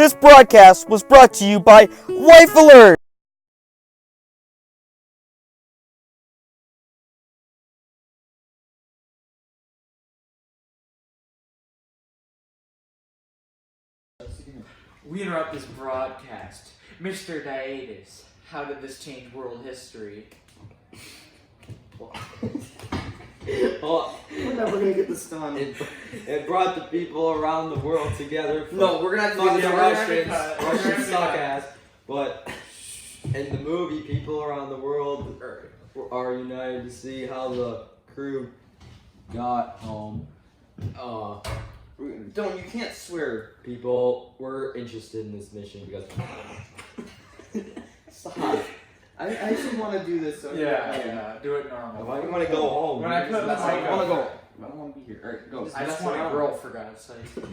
This broadcast was brought to you by Life Alert. We interrupt this broadcast. Mr. Dietis, how did this change world history? Oh, we're never gonna get this done. It brought the people around the world together. No, we're gonna have to do the this. Russians suck ass. But in the movie, people around the world are united to see how the crew got home. You can't swear. People were interested in this mission because. Stop. I actually want to do this. So Yeah, do it normal. Why do you want to go home? When I put the I mic want to go. up. I don't want to be here. Alright, go. I just want a girl, for God's sake.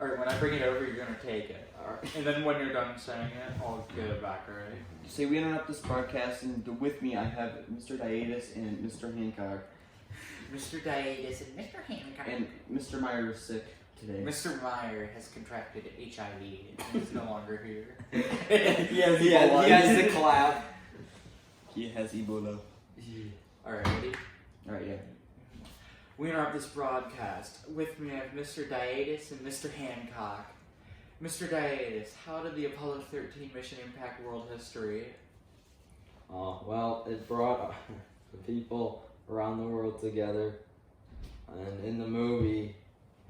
Alright, when I bring it over, you're gonna take it. Alright. And then when you're done saying it, I'll get it back, alright? Say we interrupt this broadcast, and with me I have Mr. Dietis and Mr. Hancock. Mr. Dietis and Mr. Hancock. And Mr. Meyer is sick today. Mr. Meyer has contracted HIV and he's no longer here. He has the clap. He has Ebola. Alright, ready? Alright, yeah. We interrupt this broadcast. With me I have Mr. Dietis and Mr. Hancock. Mr. Dietis, how did the Apollo 13 mission impact world history? Well, it brought the people around the world together. And in the movie,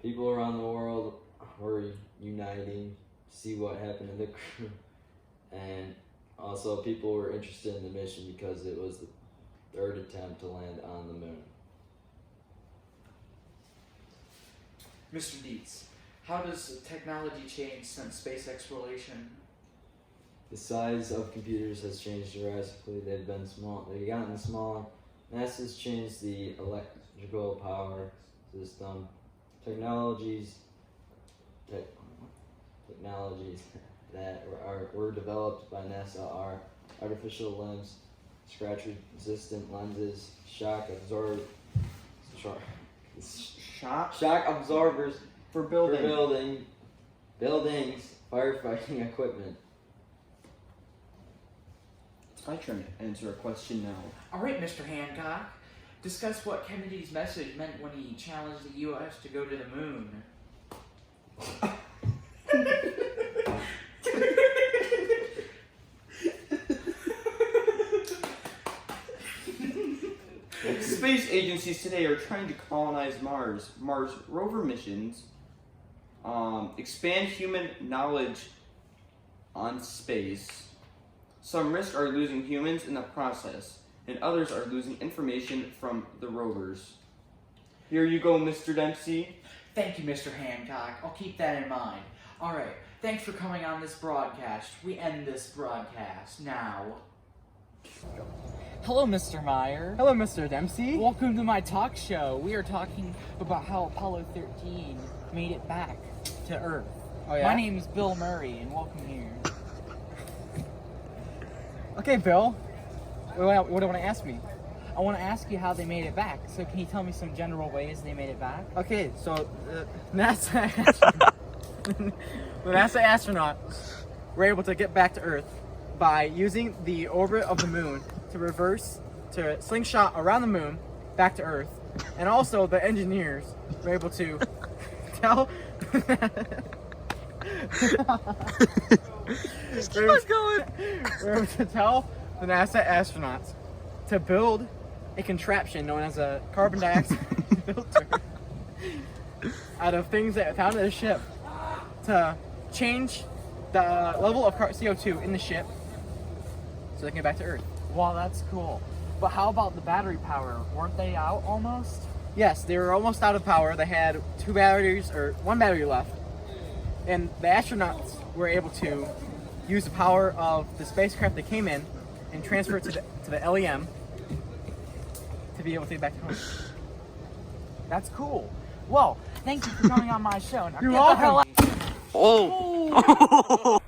people around the world were uniting to see what happened to the crew. And also, people were interested in the mission because it was the third attempt to land on the moon. Mr. Dietz, how does technology change since space exploration? The size of computers has changed drastically. They've gotten smaller. NASA's changed the electrical power system. Technologies that were developed by NASA are artificial limbs, scratch-resistant lenses, shock absorbers For buildings, firefighting equipment. It's my turn to answer a question now. Alright, Mr. Hancock. Discuss what Kennedy's message meant when he challenged the U.S. to go to the moon. Space agencies today are trying to colonize Mars. Mars rover missions expand human knowledge on space. Some risk are losing humans in the process, and others are losing information from the rovers. Here you go, Mr. Dempsey. Thank you, Mr. Hancock. I'll keep that in mind. Alright, thanks for coming on this broadcast. We end this broadcast now. Hello, Mr. Meyer. Hello, Mr. Dempsey. Welcome to my talk show. We are talking about how Apollo 13 made it back to Earth. Oh, yeah? My name is Bill Murray, and welcome here. Okay, Bill. What do you want to ask me? I want to ask you how they made it back. So can you tell me some general ways they made it back? Okay, so NASA the NASA astronauts were able to get back to Earth by using the orbit of the moon to slingshot around the moon back to Earth, and also the engineers were able to tell. Just keep on going. We're able to tell the NASA astronauts to build a contraption known as a carbon dioxide filter out of things that found in the ship to change the level of CO2 in the ship so they can get back to Earth. Wow, that's cool. But how about the battery power? Weren't they out almost? Yes, they were almost out of power. They had one battery left. And the astronauts were able to use the power of the spacecraft they came in and transfer it to the LEM to be able to get back home. That's cool. Well, thank you for coming on my show. Now You're get the hell welcome. out. Oh.